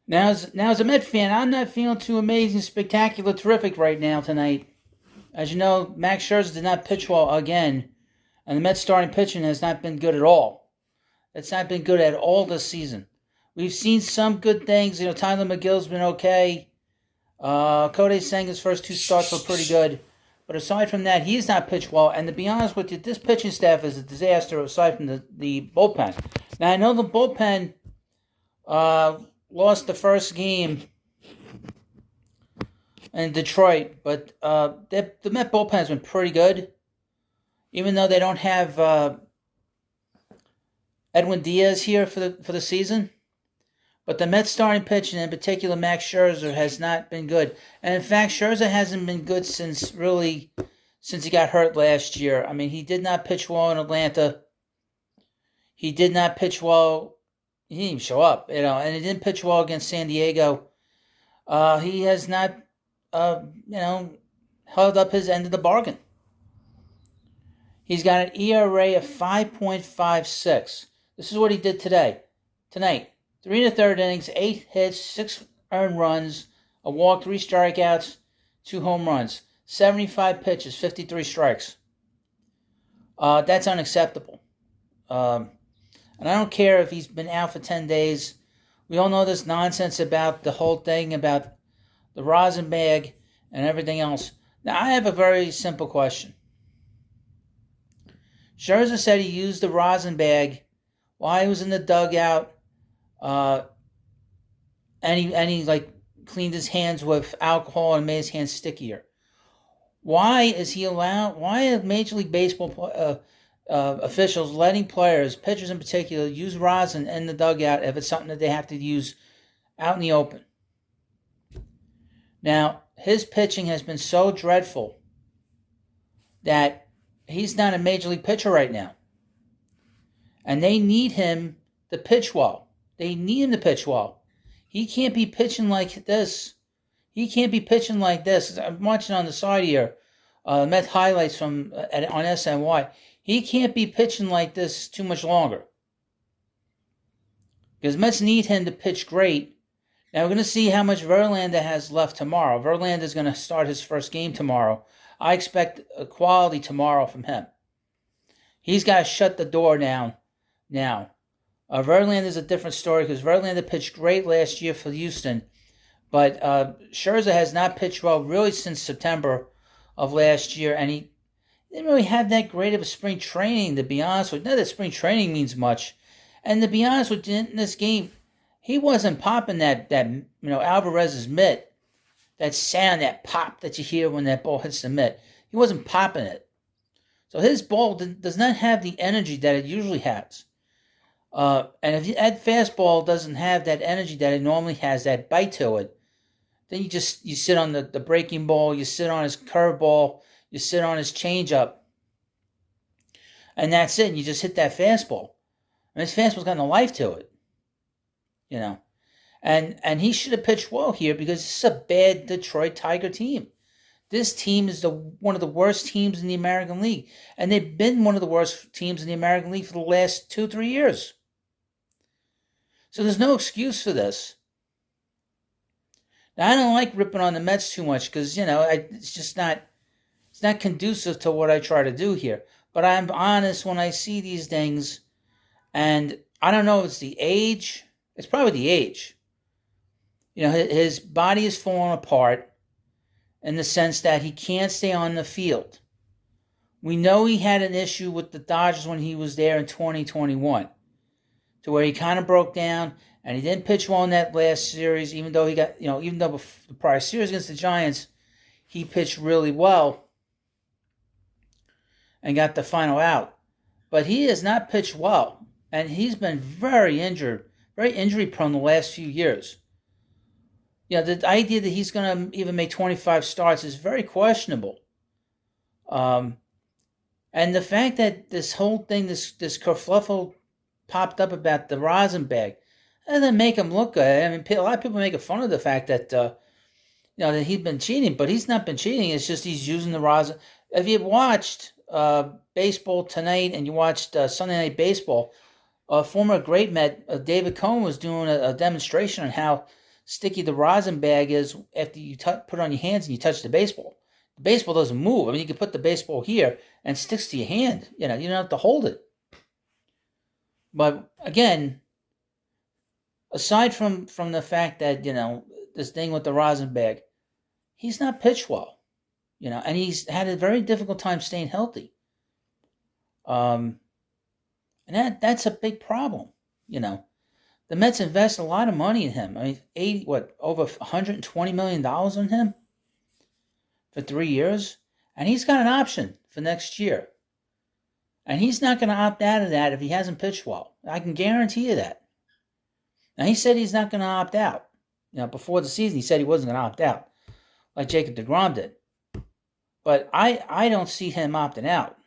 Now as a Met fan, I'm not feeling too amazing, spectacular, terrific right now tonight. As you know, Max Scherzer did not pitch well again, and the Mets starting pitching has not been good at all. It's not been good at all this season. We've seen some good things. Tyler McGill's been okay. Kodai Senga's first two starts were pretty good. But aside from that, he's not pitched well. And to be honest with you, this pitching staff is a disaster aside from the bullpen. Now, I know the bullpen lost the first game in Detroit, but the Met bullpen has been pretty good. Even though they don't have Edwin Diaz here for the season. But the Mets starting pitching, in particular Max Scherzer, has not been good. And in fact, Scherzer hasn't been good since he got hurt last year. I mean, he did not pitch well in Atlanta. He did not pitch well. He didn't even show up, and he didn't pitch well against San Diego. He has not, held up his end of the bargain. He's got an ERA of 5.56. This is what he did tonight. 3 1/3 innings, 8 hits, 6 earned runs, a walk, 3 strikeouts, 2 home runs, 75 pitches, 53 strikes. That's unacceptable. And I don't care if he's been out for 10 days. We all know this nonsense about the whole thing about the rosin bag and everything else. Now, I have a very simple question. Scherzer said he used the rosin bag while he was in the dugout. And he cleaned his hands with alcohol and made his hands stickier. Why are Major League Baseball officials letting players, pitchers in particular, use rosin in the dugout if it's something that they have to use out in the open? Now, his pitching has been so dreadful that he's not a Major League pitcher right now. And they need him to pitch well. They need him to pitch well. He can't be pitching like this. I'm watching on the side here, Met highlights on SNY. He can't be pitching like this too much longer. Because Mets need him to pitch great. Now we're going to see how much Verlander has left tomorrow. Verlander is going to start his first game tomorrow. I expect a quality tomorrow from him. He's got to shut the door down now. Verlander is a different story because Verlander pitched great last year for Houston. But Scherzer has not pitched well really since September of last year. And he didn't really have that great of a spring training, to be honest with you. Not that spring training means much. And to be honest with you, in this game, he wasn't popping that Alvarez's mitt. That sound, that pop that you hear when that ball hits the mitt. He wasn't popping it. So his ball does not have the energy that it usually has. And if that fastball doesn't have that energy that it normally has, that bite to it, then you sit on the breaking ball, you sit on his curveball, you sit on his changeup, and that's it. And you just hit that fastball. And his fastball's got no life to it, And he should have pitched well here because this is a bad Detroit Tiger team. This team is one of the worst teams in the American League, and they've been one of the worst teams in the American League for the last 2-3 years. So there's no excuse for this. Now, I don't like ripping on the Mets too much because, it's not conducive to what I try to do here. But I'm honest when I see these things, and I don't know if it's the age. It's probably the age. His body is falling apart in the sense that he can't stay on the field. We know he had an issue with the Dodgers when he was there in 2021. To where he kind of broke down and he didn't pitch well in that last series, even though the prior series against the Giants, he pitched really well and got the final out. But he has not pitched well, and he's been very injured, very injury prone the last few years. The idea that he's going to even make 25 starts is very questionable. And the fact that this whole thing, this kerfluffle popped up about the rosin bag, that doesn't make him look good. I mean, a lot of people make fun of the fact that that he's been cheating, but he's not been cheating. It's just he's using the rosin. If you watched baseball tonight and you watched Sunday Night Baseball, former great Met David Cohn was doing a demonstration on how sticky the rosin bag is after you put it on your hands and you touch the baseball. The baseball doesn't move. I mean, you can put the baseball here and it sticks to your hand. You don't have to hold it. But again, aside from the fact that, this thing with the rosin bag, he's not pitched well, and he's had a very difficult time staying healthy. And that's a big problem, The Mets invest a lot of money in him. I mean, over $120 million on him for 3 years? And he's got an option for next year. And he's not going to opt out of that if he hasn't pitched well. I can guarantee you that. Now, he said he's not going to opt out. Before the season, he said he wasn't going to opt out, like Jacob deGrom did. But I don't see him opting out.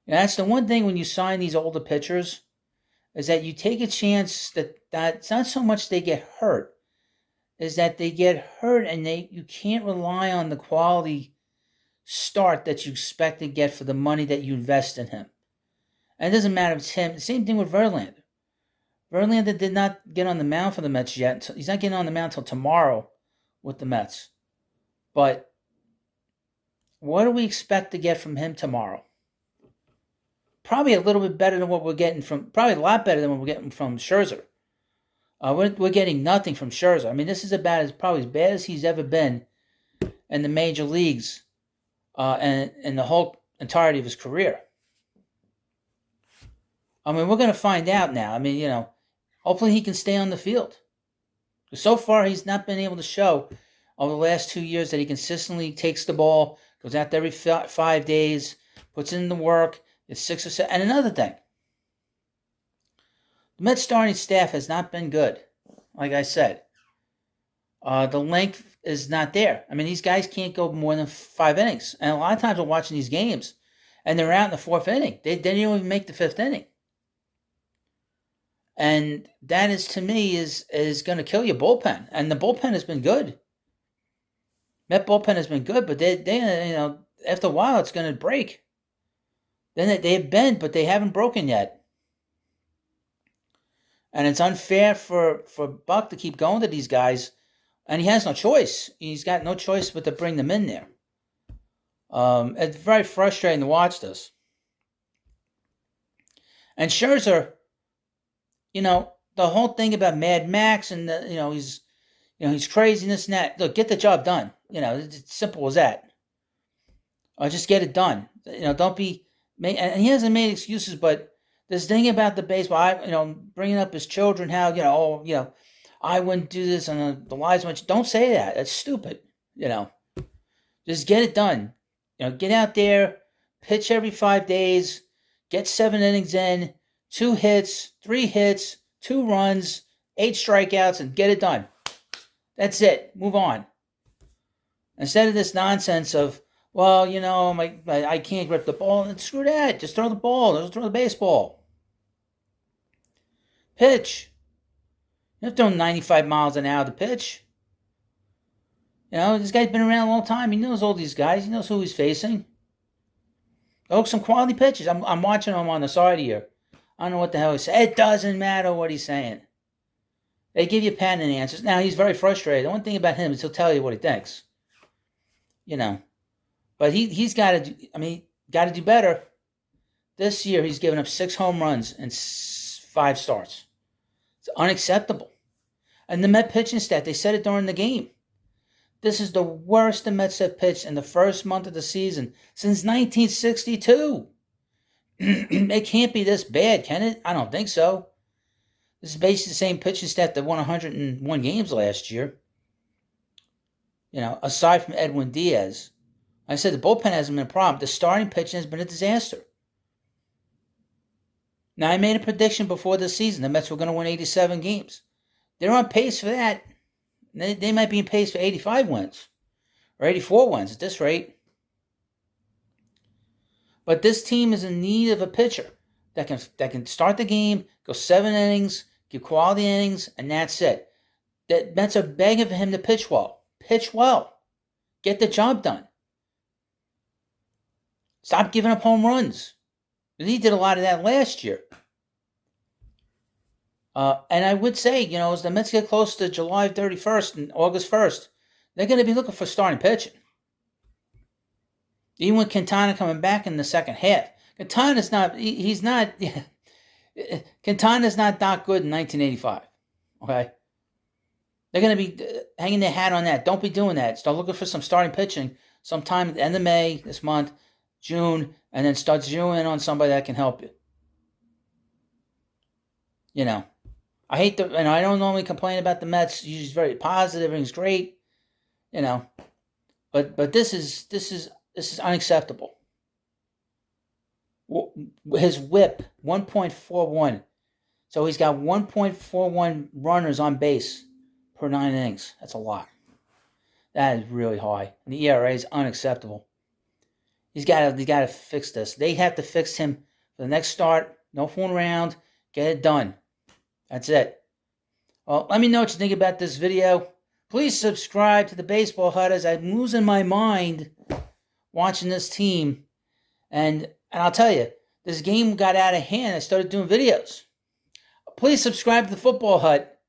That's the one thing when you sign these older pitchers, is that you take a chance that it's not so much they get hurt, is that they get hurt and you can't rely on the quality start that you expect to get for the money that you invest in him. And it doesn't matter if it's him. The same thing with Verlander. Verlander did not get on the mound for the Mets yet. He's not getting on the mound until tomorrow with the Mets. But what do we expect to get from him tomorrow? Probably a little bit better than what we're getting probably a lot better than what we're getting from Scherzer. We're getting nothing from Scherzer. I mean, this is probably as bad as he's ever been in the major leagues and in the whole entirety of his career. I mean, we're going to find out now. I mean, hopefully he can stay on the field. So far, he's not been able to show over the last 2 years that he consistently takes the ball, goes out there every 5 days, puts in the work. It's 6 or 7. And another thing, the Mets starting staff has not been good. Like I said, the length is not there. I mean, these guys can't go more than 5 innings. And a lot of times we're watching these games, and they're out in the 4th inning. They didn't even make the 5th inning. And that is, to me, is going to kill your bullpen. And the bullpen has been good. Met bullpen has been good, but they after a while it's going to break. Then they've bent, but they haven't broken yet. And it's unfair for Buck to keep going to these guys, and he has no choice. He's got no choice but to bring them in there. It's very frustrating to watch this. And Scherzer, the whole thing about Mad Max and he's crazy and this and that. Look, get the job done. It's simple as that. Just get it done. Don't be. And he hasn't made excuses, but this thing about the baseball, bringing up his children, how, I wouldn't do this on the lives much. Don't say that. That's stupid. Just get it done. Get out there, pitch every 5 days, get 7 innings in, 2 hits, 3 hits, 2 runs, 8 strikeouts, and get it done. That's it. Move on. Instead of this nonsense of, well, I can't grip the ball. And screw that. Just throw the ball. Just throw the baseball. Pitch. You don't throw 95 miles an hour to pitch. This guy's been around a long time. He knows all these guys. He knows who he's facing. Oh, some quality pitches. I'm watching him on the side here. I don't know what the hell he's saying. It doesn't matter what he's saying. They give you patent answers. Now, he's very frustrated. The one thing about him is he'll tell you what he thinks. But he's got to do better. This year, he's given up 6 home runs and 5 starts. It's unacceptable. And the Met pitching staff, they said it during the game. This is the worst the Mets have pitched in the first month of the season since 1962. It can't be this bad, can it? I don't think so. This is basically the same pitching staff that won 101 games last year. Aside from Edwin Diaz. I said the bullpen hasn't been a problem. The starting pitching has been a disaster. Now, I made a prediction before the season. The Mets were going to win 87 games. They're on pace for that. They might be in pace for 85 wins. Or 84 wins at this rate. But this team is in need of a pitcher that can start the game, go 7 innings, give quality innings, and that's it. The Mets are begging for him to pitch well. Pitch well. Get the job done. Stop giving up home runs. He did a lot of that last year. And I would say, as the Mets get close to July 31st and August 1st, they're going to be looking for starting pitching. Even with Quintana coming back in the second half. Quintana's not, he's not, Quintana's not that good in 1985. Okay? They're going to be hanging their hat on that. Don't be doing that. Start looking for some starting pitching sometime at the end of May, this month, June, and then start zeroing on somebody that can help you. I hate I don't normally complain about the Mets. He's very positive, everything's great, But this is unacceptable. His WHIP 1.41, so he's got 1.41 runners on base per 9 innings. That's a lot. That is really high. And the ERA is unacceptable. He's got to fix this. They have to fix him for the next start. No fooling around. Get it done. That's it. Well, let me know what you think about this video. Please subscribe to the Baseball Hut, as I'm losing my mind watching this team. And I'll tell you, this game got out of hand. I started doing videos. Please subscribe to the Football Hut.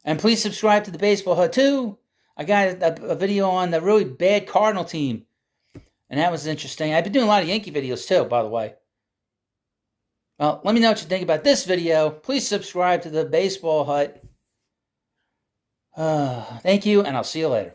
And please subscribe to the Baseball Hut too. I got a video on the really bad Cardinal team. And that was interesting. I've been doing a lot of Yankee videos too, by the way. Well, let me know what you think about this video. Please subscribe to the Baseball Hut. Thank you, and I'll see you later.